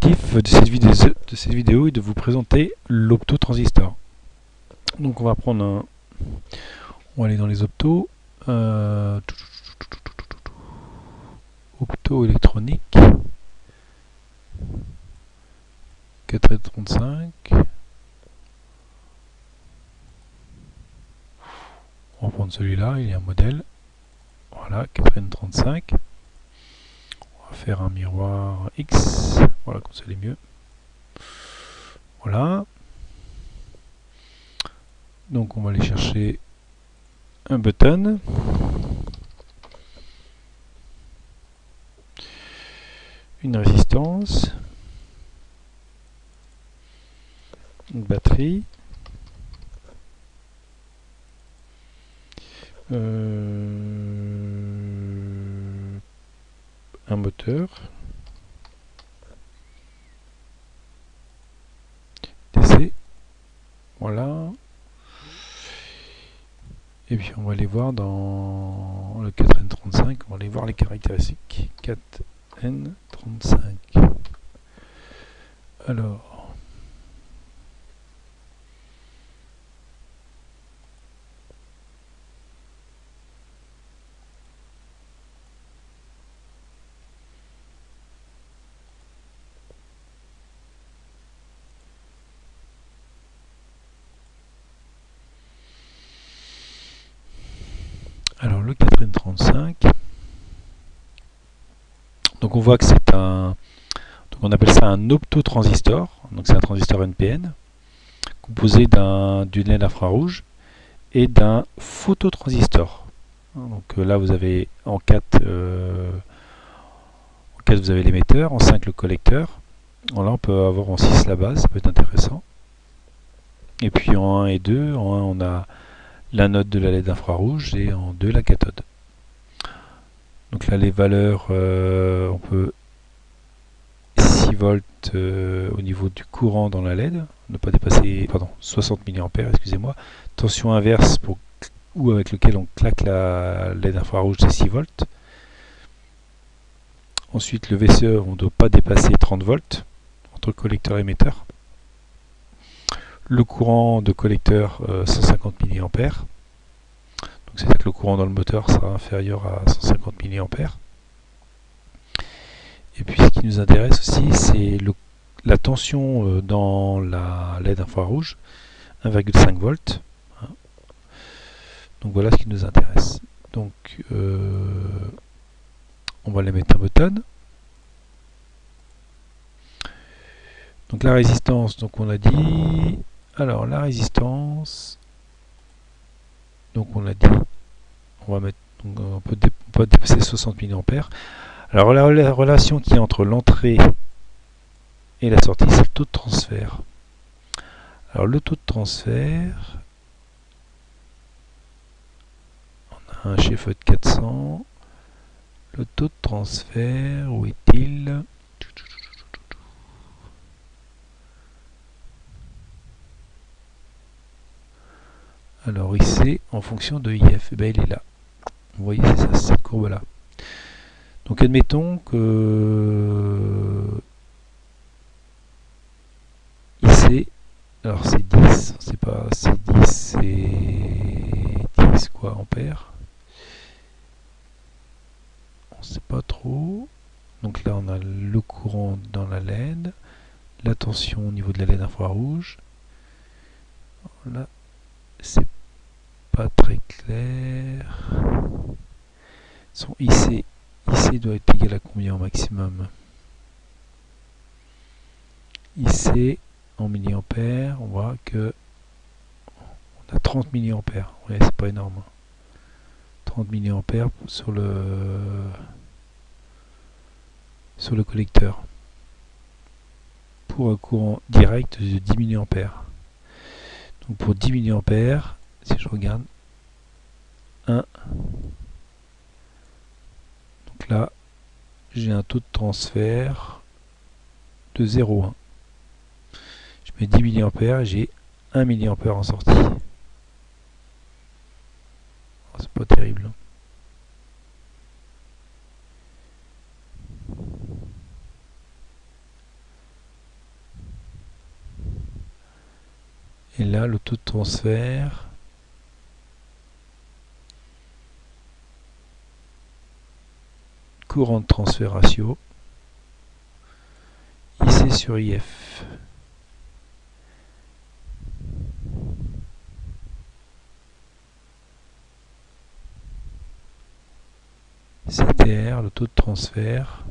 L'objectif de cette vidéo est de vous présenter l'optotransistor. Donc on va prendre un... On va aller dans les optos. Optoélectronique. 435. On va prendre celui-là, il y a un modèle. Voilà, 435. On va faire un miroir X. Voilà, comme ça c'est mieux. Voilà. Donc on va aller chercher un button. Une résistance. Une batterie. Un moteur. DC. Voilà. Et puis on va aller voir dans le 4N35, on va aller voir les caractéristiques. 4N35. Alors. Alors le 4N35, donc on voit que c'est un, donc on appelle ça un optotransistor, donc c'est un transistor NPN composé d'une LED infrarouge et d'un phototransistor. Donc là vous avez en 4 vous avez l'émetteur, en 5 le collecteur. Là on peut avoir en 6 la base, ça peut être intéressant. Et puis en 1 et 2, en 1 on a l'anode de la LED infrarouge et en 2 la cathode. Donc là les valeurs, on peut 6 volts au niveau du courant dans la LED, ne pas dépasser, pardon, 60 mA, excusez-moi. Tension inverse ou avec lequel on claque la LED infrarouge, c'est 6 volts. Ensuite le VCE, on ne doit pas dépasser 30 volts entre collecteur et émetteur. Le courant de collecteur 150 mA. Donc c'est-à-dire que le courant dans le moteur sera inférieur à 150 mA. Et puis ce qui nous intéresse aussi, c'est la tension dans la LED infrarouge, 1,5 volts. Donc voilà ce qui nous intéresse. Donc on va les mettre un button. Donc la résistance, donc on a dit. Alors la résistance, donc on a dit, on va mettre, donc on peut dépasser 60 mA. Alors la relation qui est entre l'entrée et la sortie, c'est le taux de transfert. Alors le taux de transfert, on a un chez FET 400. Le taux de transfert, où est-il? Alors IC en fonction de IF, et bien il est là. Vous voyez, c'est ça, cette courbe-là. Donc admettons que IC, alors c'est 10, c'est pas, c'est 10, c'est 10 quoi, ampères. On sait pas trop. Donc là on a le courant dans la LED, la tension au niveau de la LED infrarouge. Là, c'est pas très clair. Son IC doit être égal à combien au maximum? IC en milliampères, on voit que on a 30 milliampères. Ouais, c'est pas énorme. 30 milliampères sur le collecteur. Pour un courant direct de 10 milliampères. Donc pour 10 milliampères, si je regarde 1, donc là j'ai un taux de transfert de 0,1. Je mets 10 milliampères et j'ai 1 milliampère en sortie. Oh, c'est pas terrible. Et là, le taux de transfert, courant de transfert ratio, IC sur IF. CTR, le taux de transfert.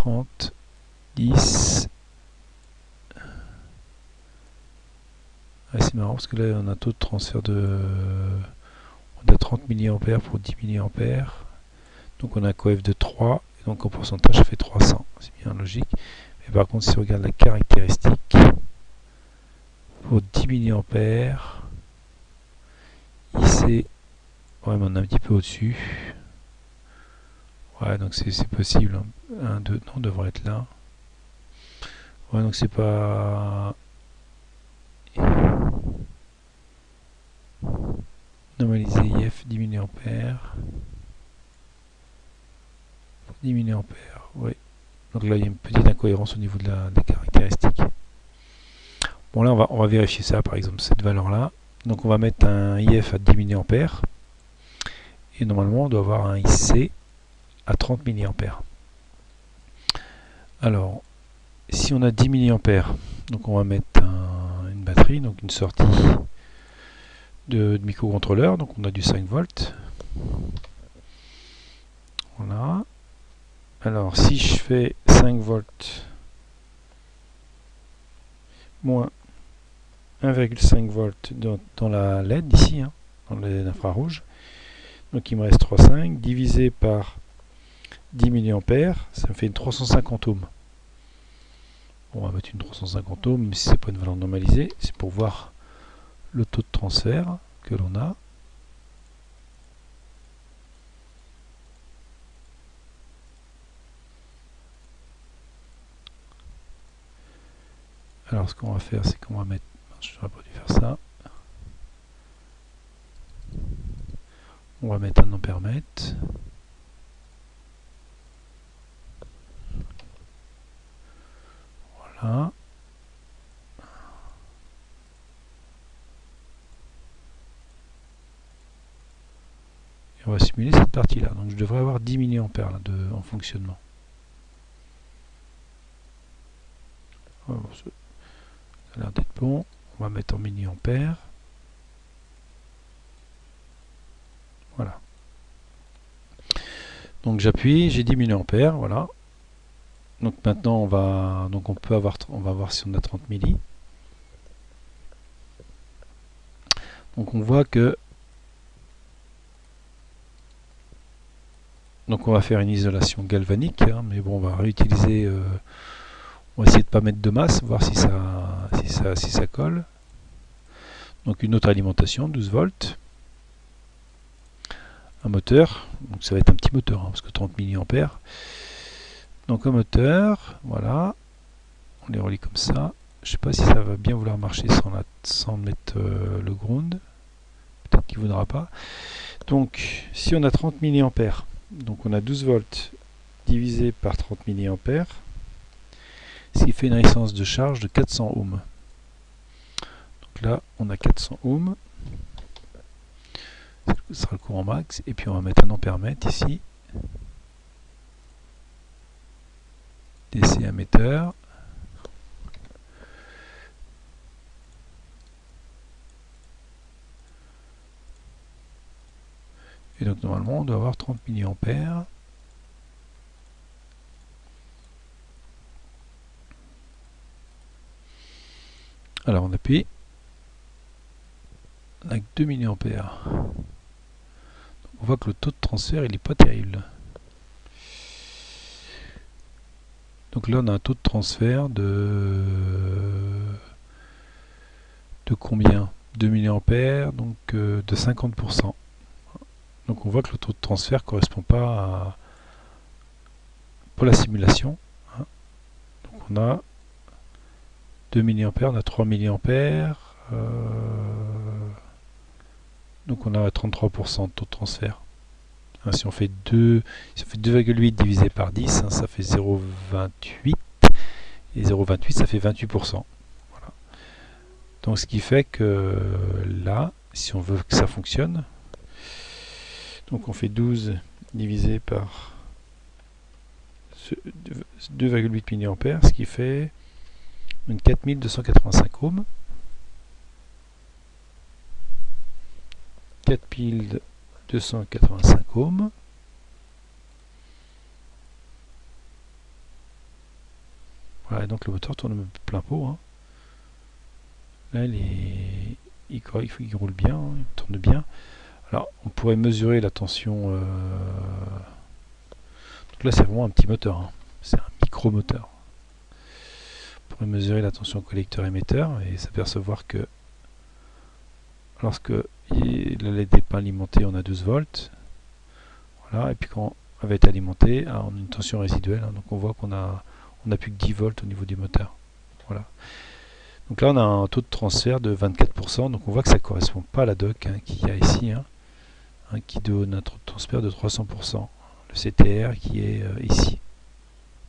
« 10. Ah, c'est marrant parce que là on a un taux de transfert de... On a 30 mA pour 10 mA. Donc on a un coef de 3. Et donc en pourcentage ça fait 300. C'est bien logique. Mais par contre si on regarde la caractéristique, pour 10 mA, IC, ouais, mais on est un petit peu au-dessus. Ouais, donc c'est possible. 1, 2, non, on devrait être là. Ouais, donc c'est pas... Normaliser IF 10 mA. 10 mA, oui. Donc là, il y a une petite incohérence au niveau des caractéristiques. Bon, là, on va vérifier ça, par exemple, cette valeur-là. Donc on va mettre un IF à 10 mA. Et normalement, on doit avoir un IC à 30 mA. Alors, si on a 10 mA, donc on va mettre une batterie, donc une sortie de microcontrôleur, donc on a du 5 volts. Voilà. Alors, si je fais 5 volts moins 1,5 volts dans la LED ici, hein, dans la LED infrarouge, donc il me reste 3,5 divisé par 10 mA, ça me fait une 350 ohms. Bon, on va mettre une 350 ohms, mais si c'est pas une valeur normalisée, c'est pour voir le taux de transfert que l'on a. Alors ce qu'on va faire, c'est qu'on va mettre... Je n'aurais pas dû faire ça. On va mettre un ampèremètre. Voilà. Et on va simuler cette partie-là. Donc je devrais avoir 10 mA là, en fonctionnement. Alors, ça a l'air d'être bon. On va mettre en milliampères. Voilà. Donc j'appuie, j'ai 10 mA, voilà. Donc maintenant on va voir si on a 30 milli. Donc on voit que donc on va faire une isolation galvanique, hein, mais bon on va réutiliser, on va essayer de ne pas mettre de masse, voir si ça colle. Donc une autre alimentation, 12 volts. Un moteur, donc ça va être un petit moteur, hein, parce que 30 mA. Donc un moteur, voilà, on les relie comme ça. Je ne sais pas si ça va bien vouloir marcher sans mettre le ground. Peut-être qu'il ne voudra pas. Donc si on a 30 mA, donc on a 12 volts divisé par 30 mA, ce qui fait une résistance de charge de 400 ohms. Donc là, on a 400 ohms. Ce sera le courant max. Et puis on va mettre un ampèremètre ici. DC émetteur. Et donc normalement, on doit avoir 30 mA. Alors on appuie. Avec 2 mA. On voit que le taux de transfert il n'est pas terrible. Donc là on a un taux de transfert de combien? 2 mA, donc de 50%. Donc on voit que le taux de transfert ne correspond pas à pour la simulation. Hein. Donc on a 2 mA, on a 3 mA. Donc on a 33% de taux de transfert. Hein, si on fait 2,8 divisé par 10, hein, ça fait 0,28. Et 0,28, ça fait 28%. Voilà. Donc ce qui fait que là, si on veut que ça fonctionne, donc on fait 12 divisé par 2,8 mA, ce qui fait une 4285 ohms. 4285 ohms. Voilà, et donc le moteur tourne plein pot. Hein. Là, il roule bien, hein, il tourne bien. Alors, on pourrait mesurer la tension. Donc là, c'est vraiment un petit moteur. Hein. C'est un micro-moteur. On pourrait mesurer la tension collecteur-émetteur et s'apercevoir que lorsque la LED n'est pas alimentée, on a 12 volts. Voilà, et puis quand elle va être alimentée, on a une tension résiduelle. Hein, donc on voit qu'on a plus que 10 volts au niveau du moteur. Voilà. Donc là, on a un taux de transfert de 24%. Donc on voit que ça ne correspond pas à la doc hein, qu'il y a ici, hein, qui donne un taux de transfert de 300%. Le CTR qui est ici.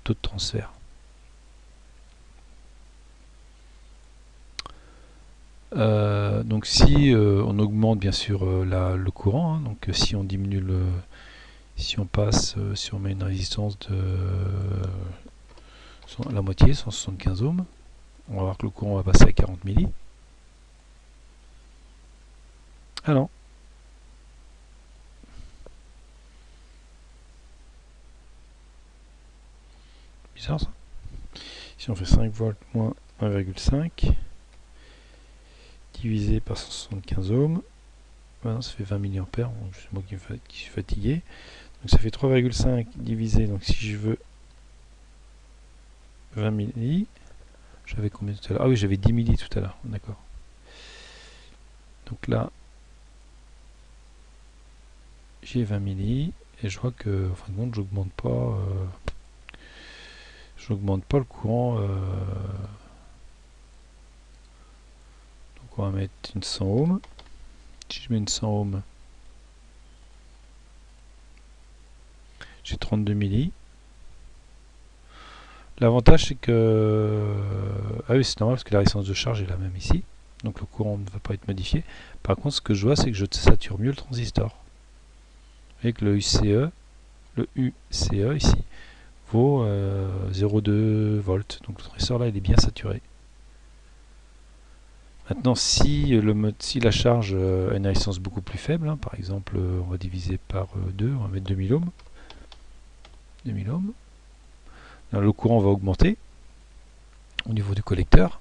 Taux de transfert. Donc si on augmente bien sûr le courant, hein, donc si on diminue si on met une résistance de la moitié, 175 ohms, on va voir que le courant va passer à 40 milli. Ah non. Bizarre ça. Si on fait 5 volts moins 1,5 divisé par 175 ohms, ben, ça fait 20 mA, donc c'est moi qui suis fatigué. Donc ça fait 3,5 divisé, donc si je veux 20 milli, j'avais combien tout à l'heure? Ah oui, j'avais 10 milli tout à l'heure, d'accord. Donc là, j'ai 20 milli, et je vois que, en fin de compte, j'augmente pas le courant. Donc on va mettre une 100 ohms. Si je mets une 100 ohms, j'ai 32 milli. L'avantage c'est que... Ah oui, c'est normal parce que la résistance de charge est la même ici. Donc le courant ne va pas être modifié. Par contre, ce que je vois, c'est que je sature mieux le transistor. Avec le UCE ici vaut 0,2 volts. Donc le transistor là, il est bien saturé. Maintenant, si la charge a une résistance beaucoup plus faible, hein, par exemple, on va diviser par 2, on va mettre 2000 ohms. 2000 ohms. Là, le courant va augmenter au niveau du collecteur.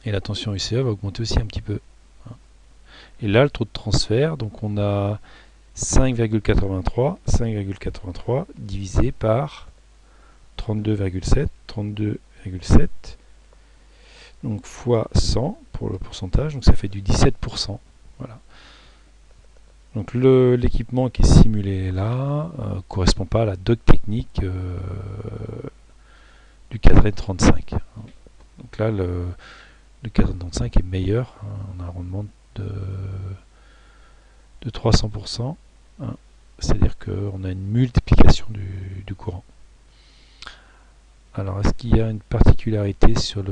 Et la tension UCE va augmenter aussi un petit peu. Et là, le taux de transfert, donc on a 5,83 divisé par 32,7, donc fois 100 pour le pourcentage, donc ça fait du 17%. Voilà. Donc l'équipement qui est simulé là ne correspond pas à la doc technique du Cadran 35. Donc là, le Cadran 35 est meilleur, hein, on a un rendement de 300%, hein, c'est-à-dire qu'on a une multiplication du courant. Alors, est-ce qu'il y a une particularité sur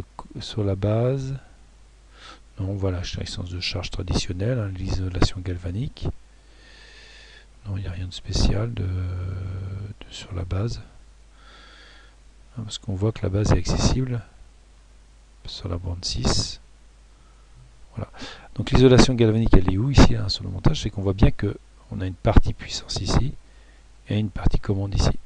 la base? Non, voilà, résistance de charge traditionnelle, hein, l'isolation galvanique. Non, il n'y a rien de spécial sur la base. Hein, parce qu'on voit que la base est accessible sur la borne 6. Voilà. Donc l'isolation galvanique, elle est où ici hein, sur le montage? C'est qu'on voit bien qu'on a une partie puissance ici et une partie commande ici.